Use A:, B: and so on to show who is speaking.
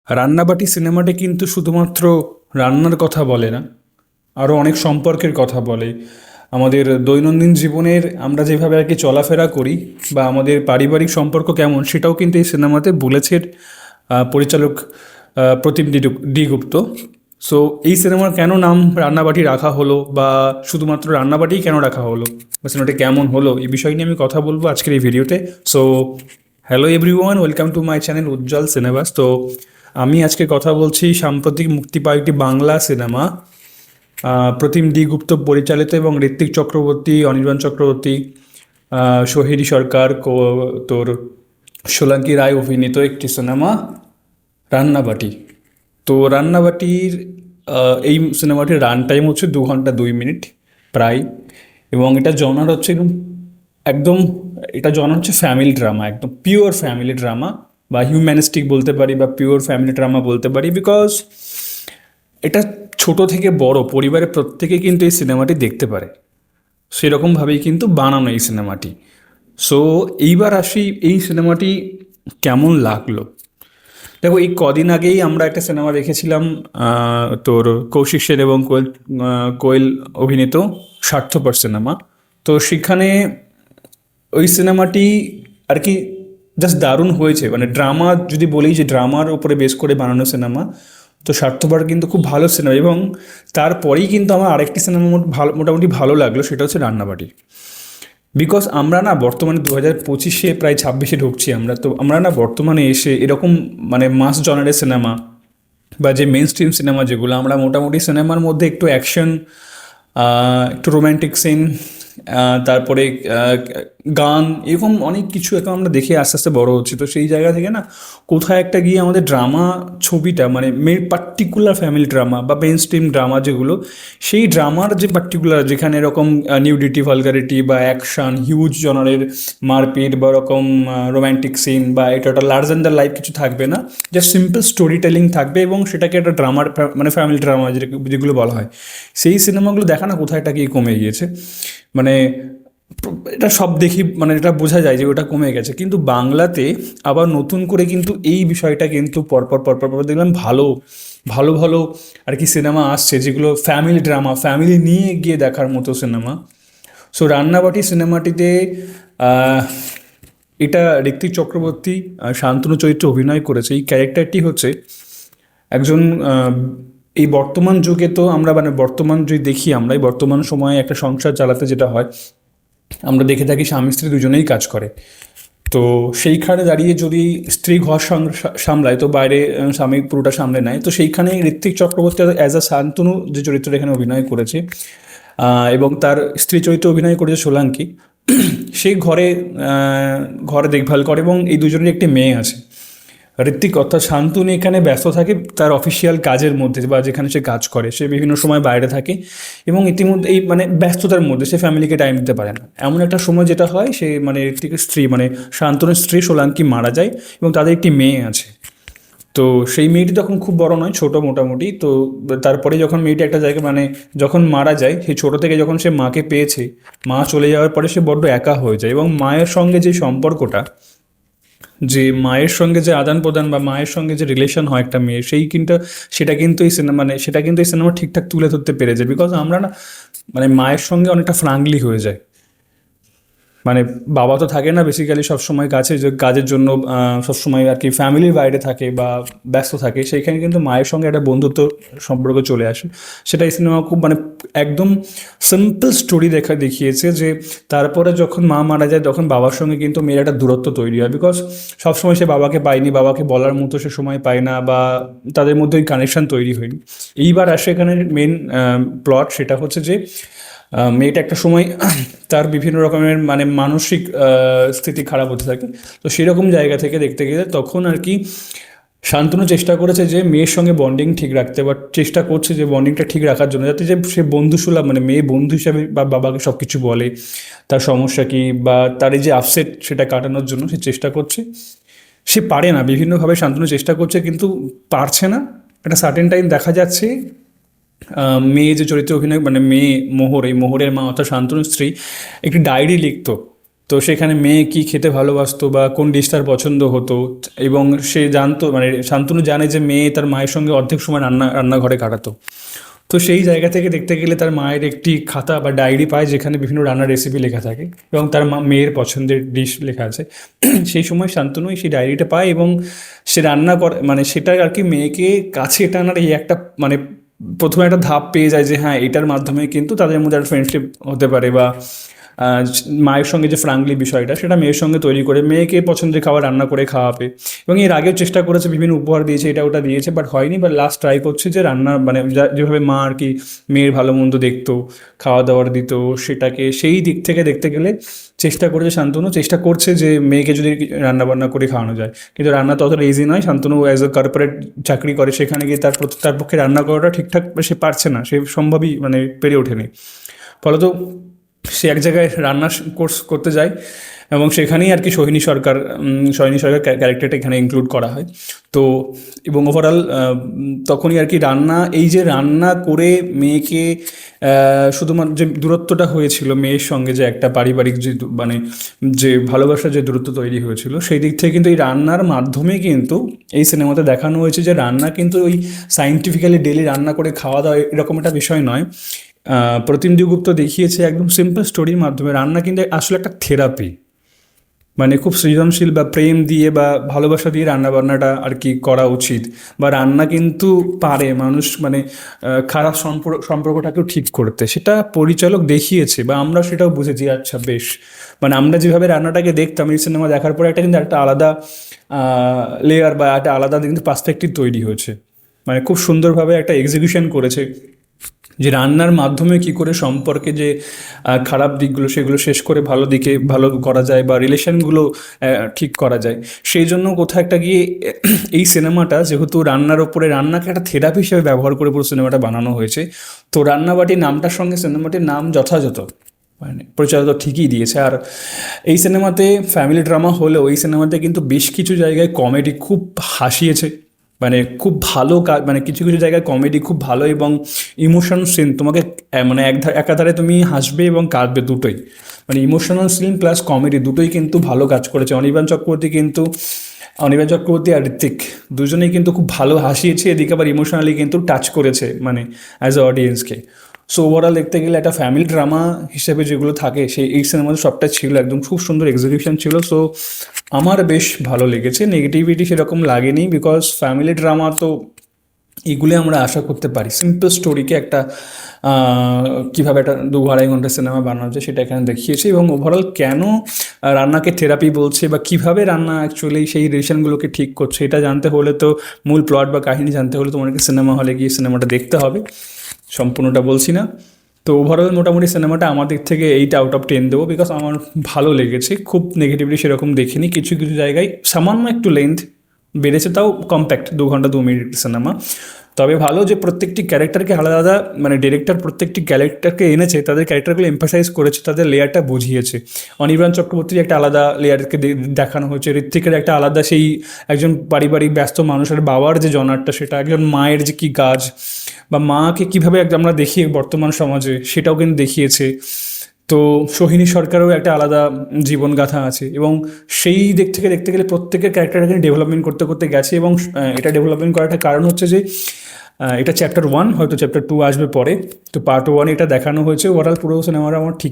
A: রান্নাবাটি সিনেমাটি কিন্তু শুধুমাত্র রান্নার কথা বলে না, আরও অনেক সম্পর্কের কথা বলে। আমাদের দৈনন্দিন জীবনের আমরা যেভাবে আর কি চলাফেরা করি বা আমাদের পারিবারিক সম্পর্ক কেমন সেটাও কিন্তু এই সিনেমাতে বলেছেন পরিচালক প্রতিম ডি গুপ্ত। সো এই সিনেমার কেন নাম রান্নাবাটি রাখা হলো বা শুধুমাত্র রান্নাবাটিই কেন রাখা হলো বা সিনেমাটি কেমন হলো এই বিষয় নিয়ে আমি কথা বলবো আজকের এই ভিডিওতে। So hello everyone, welcome to my channel Ujjwal Cinemas. তো আমি আজকে কথা বলছি সাম্প্রতিক মুক্তি পাওয়া একটি বাংলা সিনেমা, প্রতিম ডি গুপ্ত পরিচালিত এবং ঋত্বিক চক্রবর্তী, অনির্বাণ চক্রবর্তী, সোহিনী সরকার, তোর সোলাঙ্কি রায় অভিনীত একটি সিনেমা রান্নাবাটি। তো রান্নাবাটির এই সিনেমাটির রান টাইম হচ্ছে 2 ঘন্টা 2 মিনিট প্রায়, এবং এটা জনার হচ্ছে একদম এটা জনার হচ্ছে ফ্যামিলি ড্রামা, একদম পিওর ফ্যামিলি ড্রামা বা হিউম্যানিস্টিক বলতে পারি বা পিওর ফ্যামিলি ড্রামা বলতে পারি, বিকজ এটা ছোট থেকে বড় পরিবারের প্রত্যেকে কিন্তু এই সিনেমাটি দেখতে পারে, সেরকমভাবেই কিন্তু বানানো এই সিনেমাটি। সো এইবার আসি এই সিনেমাটি কেমন লাগলো। দেখো, এই কদিন আগেই আমরা একটা সিনেমা দেখেছিলাম, তোর কৌশিক সেন এবং কোয়েল অভিনীত স্বার্থপর সিনেমা। তো সেখানে ওই সিনেমাটি আর কি জাস্ট দারুণ হয়েছে, মানে ড্রামা যদি বলি যে ড্রামার উপরে বেস করে বানানো সিনেমা, তো স্বার্থপর কিন্তু খুব ভালো সিনেমা। এবং তারপরেই কিন্তু আমার আরেকটি সিনেমা মোটামুটি ভালো লাগলো, সেটা হচ্ছে রান্নাবাটি। বিকজ আমরা না বর্তমানে 2025-এ প্রায় 26-এ ঢুকছি আমরা, তো আমরা না বর্তমানে এসে এরকম মানে মাস জনারের সিনেমা বা যে মেন স্ট্রিম সিনেমা যেগুলো, আমরা মোটামুটি সিনেমার মধ্যে একটু অ্যাকশন, একটু রোম্যান্টিক সিন, তারপরে গান, এরকম অনেক কিছু এখন আমরা দেখে আস্তে আস্তে বড় হচ্ছি। তো সেই জায়গা থেকে না কোথায় একটা গিয়ে আমাদের ড্রামা ছবিটা, মানে পার্টিকুলার ফ্যামিলি ড্রামা বা মেন স্ট্রিম ড্রামা যেগুলো, সেই ড্রামার যে পার্টিকুলার যেখানে এরকম নিউডিটি, ভালগারিটি বা অ্যাকশন, হিউজ জনারের মারপিট বা ওরকম রোম্যান্টিক সিন বা এটা একটা লার্জ অ্যান্ড দ্য লাইফ কিছু থাকবে না, জাস্ট সিম্পল স্টোরি টেলিং থাকবে এবং সেটাকে একটা ড্রামার মানে ফ্যামিলি ড্রামা যেগুলো বলা হয়, সেই সিনেমাগুলো দেখা না কোথায় একটা গিয়ে কমে গিয়েছে। মানে এটা সব দেখি, মানে এটা বোঝা যায় যে ওটা কমে গেছে। কিন্তু বাংলাতে আবার নতুন করে কিন্তু এই বিষয়টা কিন্তু পরপর পরপর পর দেখলাম ভালো ভালো ভালো আর কি সিনেমা আসছে, যেগুলো ফ্যামিলি ড্রামা, ফ্যামিলি নিয়ে গিয়ে দেখার মতো সিনেমা। সো রান্নাবাটি সিনেমাটিতে এটা ঋত্বিক চক্রবর্তী শান্তনু চরিত্রে অভিনয় করেছে। এই ক্যারেক্টারটি হচ্ছে একজন এই বর্তমান যুগে, তো আমরা মানে বর্তমান যদি দেখি, আমরা এই বর্তমান সময়ে একটা সংসার চালাতে যেটা হয়, আমরা দেখে থাকি স্বামী স্ত্রী দুজনেই কাজ করে। তো সেইখানে দাঁড়িয়ে যদি স্ত্রী ঘর সামলায়, তো বাইরে স্বামী পুরোটা সামলে নেয়। তো সেইখানে ঋত্বিক চক্রবর্তী অ্যাজ আ শান্তনু যে চরিত্রটা এখানে অভিনয় করেছে, এবং তার স্ত্রী চরিত্রে অভিনয় করেছে সোলাঙ্কি, সেই ঘরে দেখভাল করে এবং এই দুজনের একটি মেয়ে আছে। ঋত্বিক অর্থাৎ শান্তনু এখানে ব্যস্ত থাকে তার অফিসিয়াল কাজের মধ্যে বা যেখানে সে কাজ করে, সে বিভিন্ন সময় বাইরে থাকে এবং ইতিমধ্যে এই মানে ব্যস্ততার মধ্যে সে ফ্যামিলিকে টাইম দিতে পারে না। এমন একটা সময় যেটা হয়, সে মানে ঋত্বিকের স্ত্রী মানে শান্তনুর স্ত্রী সোলাঙ্কি মারা যায় এবং তাদের একটি মেয়ে আছে। তো সেই মেয়েটি তখন খুব বড় নয়, ছোট মোটামুটি। তো তারপরে যখন মেয়েটি একটা জায়গায় মানে যখন মারা যায়, সেই ছোট থেকে যখন সে মাকে পেয়েছে, মা চলে যাওয়ার পরে সে বড্ড একা হয়ে যায় এবং মায়ের সঙ্গে যে সম্পর্কটা, যে মায়ের সঙ্গে যে আদান প্রদান বা মায়ের সঙ্গে যে রিলেশন হয় একটা মেয়ের, সেটা কিন্তু এই সিনেমা মানে সেটা কিন্তু এই সিনেমা ঠিকঠাক তুলে ধরতে পেরেছে। বিকজ আমরা না মানে মায়ের সঙ্গে অনেকটা ফ্রাঙ্কলি হয়ে যায়। মানে বাবা তো থাকে না বেসিক্যালি সবসময় কাছে, যে কাজের জন্য সবসময় আর কি ফ্যামিলির বাইরে থাকে বা ব্যস্ত থাকে, সেইখানে কিন্তু মায়ের সঙ্গে একটা বন্ধুত্ব সম্পর্ক চলে আসে। সেটা এই সিনেমা খুব মানে একদম সিম্পল স্টোরি দেখিয়েছে যে তারপরে যখন মা মারা যায় তখন বাবার সঙ্গে কিন্তু মেয়ের একটা দূরত্ব তৈরি হয়, বিকজ সবসময় সে বাবাকে পায়নি, বাবাকে বলার মতো সে সময় পায় না বা তাদের মধ্যে ওই কানেকশন তৈরি হয়নি। এইবার আসে এখানে মেন প্লট, সেটা হচ্ছে যে মেয়েটা একটা সময় তার বিভিন্ন রকমের মানে মানসিক স্থিতি খারাপ হতে থাকে। তো সেরকম জায়গা থেকে দেখতে গেলে তখন আর কি শান্তনু চেষ্টা করেছে যে মেয়ের সঙ্গে বন্ডিং ঠিক রাখতে, বা চেষ্টা করছে যে বন্ডিংটা ঠিক রাখার জন্য, যাতে যে সে বন্ধুসুলভ মানে মেয়ে বন্ধু হিসাবে বা বাবাকে সব কিছু বলে, তার সমস্যা কী বা তার এই যে আপসেট সেটা কাটানোর জন্য সে চেষ্টা করছে। সে পারে না, বিভিন্নভাবে শান্তনু চেষ্টা করছে কিন্তু পারছে না। একটা সার্টেন টাইম দেখা যাচ্ছে মেয়ে যে চরিত্রে অভিনয় মানে মেয়ে মোহর, এই মোহরের মা অর্থাৎ শান্তনুর স্ত্রী একটি ডায়েরি লিখতো তো সেখানে মেয়ে কী খেতে ভালোবাসতো বা কোন ডিশ তার পছন্দ হতো, এবং সে জানতো, মানে শান্তনু জানে যে মেয়ে তার মায়ের সঙ্গে অর্ধেক সময় রান্নাঘরে কাটাতো। তো সেই জায়গা থেকে দেখতে গেলে তার মায়ের একটি খাতা বা ডায়েরি পায় যেখানে বিভিন্ন রান্নার রেসিপি লেখা থাকে এবং তার মেয়ের পছন্দের ডিশ লেখা আছে। সেই সময় শান্তনু সেই ডায়েরিটা পায় এবং সে রান্না করে, মানে সেটা আর কি মেয়েকে কাছে টানার এই একটা, মানে প্রথমে একটা ধাপ পেয়ে যায় যে হ্যাঁ এটার মাধ্যমে কিন্তু তাদের মধ্যে একটা ফ্রেন্ডশিপ হতে পারে, বা আহ, মায়ের সঙ্গে যে ফ্রাঙ্কলি বিষয়টা সেটা মেয়ের সঙ্গে তৈরি করে মেয়েকে পছন্দের খাবার রান্না করে খাওয়াবে। এবং এর আগেও চেষ্টা করেছে, বিভিন্ন উপহার দিয়েছে, এটা ওটা দিয়েছে, বাট হয়নি। বাট লাস্ট ট্রাই করছে যে রান্না, মানে যেভাবে মা আর কি মেয়ের ভালো মন্দ দেখতো, খাওয়া দাওয়ার দিত, সেটাকে সেই দিক থেকে দেখতে গেলে চেষ্টা করেছে শান্তনু, চেষ্টা করছে যে মেয়েকে যদি রান্না বান্না করে খাওয়ানো যায়। কিন্তু রান্না তো অতটা ইজি নয়। শান্তনু অ্যাজ এ কর্পোরেট চাকরি করে, সেখানে গিয়ে তার পক্ষে রান্না করাটা ঠিকঠাক সে পারছে না, সে সম্ভবই মানে পেরে ওঠেনি। ফলত সে এক জায়গায় রান্নার কোর্স করতে যায় এবং সেখানেই আর কি সোহিনী সরকার ক্যারেক্টারটা এখানে ইনক্লুড করা হয়। তো এবং ওভারঅল তখনই আর কি এই যে রান্না করে মেয়েকে শুধুমাত্র যে দূরত্বটা হয়েছিল মেয়ের সঙ্গে, যে একটা পারিবারিক যে মানে যে ভালোবাসার যে দূরত্ব তৈরি হয়েছিল, সেই দিক থেকে কিন্তু এই রান্নার মাধ্যমে কিন্তু এই সিনেমাতে দেখানো হয়েছে যে রান্না কিন্তু ওই সায়েন্টিফিক্যালি ডেলি রান্না করে খাওয়া দাওয়া এরকম একটা বিষয় নয়। প্রতিনিধি গুপ্ত দেখিয়েছে একদম সিম্পল স্টোরির মাধ্যমে রান্না কিন্তু আসলে একটা থেরাপি। মানে খুব সৃজনশীল বা প্রেম দিয়ে বা ভালোবাসা দিয়ে রান্নাবান্নাটা আর কি করা উচিত, বা রান্না কিন্তু পারে মানুষ, মানে খারাপ সম্পর্কটাকেও ঠিক করতে, সেটা পরিচালক দেখিয়েছে বা আমরা সেটাও বুঝেছি। আচ্ছা বেশ, মানে আমরা যেভাবে রান্নাটাকে দেখতাম এই সিনেমা দেখার পরে একটা কিন্তু একটা আলাদা লেয়ার বা একটা আলাদা কিন্তু পার্সপেক্টিভ তৈরি হয়েছে। মানে খুব সুন্দরভাবে একটা এক্সিকিউশন করেছে যে রান্নার মাধ্যমে কি করে সম্পর্কে যে খারাপ দিকগুলো সেগুলো শেষ করে ভালো দিকে ভালো করা যায়, বা রিলেশনগুলো ঠিক করা যায়। সেই জন্য কোথাও একটা গিয়ে এই সিনেমাটা যেহেতু রান্নার ওপরে, রান্নাকে একটা থেরাপি হিসেবে ব্যবহার করে পুরো সিনেমাটা বানানো হয়েছে, তো রান্নাবাটি নামটার সঙ্গে সিনেমাটির নাম যথাযথ, মানে পরিচালক ঠিকই দিয়েছে। আর এই সিনেমাতে ফ্যামিলি ড্রামা হলেও এই সিনেমাতে কিন্তু বেশ কিছু জায়গায় কমেডি খুব হাসিয়েছে, মানে খুব ভালো কাজ, মানে কিছু কিছু জায়গায় কমেডি খুব ভালো এবং ইমোশনাল সিন তোমাকে মানে একাধারে তুমি হাসবে এবং কাঁদবে দুটোই, মানে ইমোশনাল সিন প্লাস কমেডি দুটোই কিন্তু ভালো কাজ করেছে। অনির্বাণ চক্রবর্তী আর ঋত্বিক দুজনেই কিন্তু খুব ভালো হাসিয়েছে, এদিকে আবার ইমোশনালি কিন্তু টাচ করেছে মানে অ্যাজ এ অডিয়েন্সকে। সো ওভারঅল দেখতে গেলে একটা ফ্যামিলি ড্রামা হিসেবে যেগুলো থাকে সেই এই সিনেমাতে সবটা ছিল, একদম খুব সুন্দর এক্সিকিউশন ছিল। সো আমার বেশ ভালো লেগেছে, নেগেটিভিটি সেরকম লাগেনি, বিকজ ফ্যামিলি ড্রামা তো এগুলি আমরা আশা করতে পারি। সিম্পল স্টোরিকে একটা কীভাবে একটা 2-2.5 ঘন্টার সিনেমা বানানো যায় সেটা এখানে দেখিয়েছে। এবং ওভারঅল কেন রান্নাকে থেরাপি বলছে বা কীভাবে রান্না অ্যাকচুয়ালি সেই রিলেশনগুলোকে ঠিক করছে, এটা জানতে হলে তো, মূল প্লট বা কাহিনী জানতে হলে তোমাকে সিনেমা হলে গিয়ে সিনেমাটা দেখতে হবে, সম্পূর্ণটা বলছি না। তো ওভারঅল মোটামুটি সিনেমাটা আমার দিক থেকে 8/10 দেবো, বিকজ আমার ভালো লেগেছে, খুব নেগেটিভলি সেরকম দেখিনি। কিছু কিছু জায়গায় সামান্য একটু লেন্থ বেড়েছে, তাও কম্প্যাক্ট 2 ঘন্টা 2 মিনিট সিনেমা। তবে ভালো যে প্রত্যেকটি ক্যারেক্টারকে আলাদা আলাদা, মানে ডিরেক্টর প্রত্যেকটি ক্যারেক্টারকে এনেছে, তাদের ক্যারেক্টারগুলো এমফাসাইজ করেছে, তাদের লেয়ারটা বুঝিয়েছে। অনির্বাণ চক্রবর্তীর একটা আলাদা লেয়ারকে দেখানো হয়েছে, ঋত্বিকের একটা আলাদা সেই একজন পারিবারিক ব্যস্ত মানুষের বাবার যে জনারটা, সেটা একজন মায়ের যে কী কাজ বা মাকে কীভাবে আমরা দেখি বর্তমান সমাজে, সেটাও কিন্তু দেখিয়েছে। তো সোহিনী সরকারও একটা আলাদা জীবনগাথা আছে, এবং সেই দিক থেকে দেখতে গেলে প্রত্যেকের ক্যারেক্টারকে ডেভেলপমেন্ট করতে করতে গেছে। এবং এটা ডেভেলপমেন্ট করাটার কারণ হচ্ছে যে এটা চ্যাপ্টার 1, হয়তো চ্যাপ্টার 2 আসবে পরে, তো পার্ট 1 এটা দেখানো হয়েছে। ওভারঅল পুরো সিনেমাটা আমার ঠিক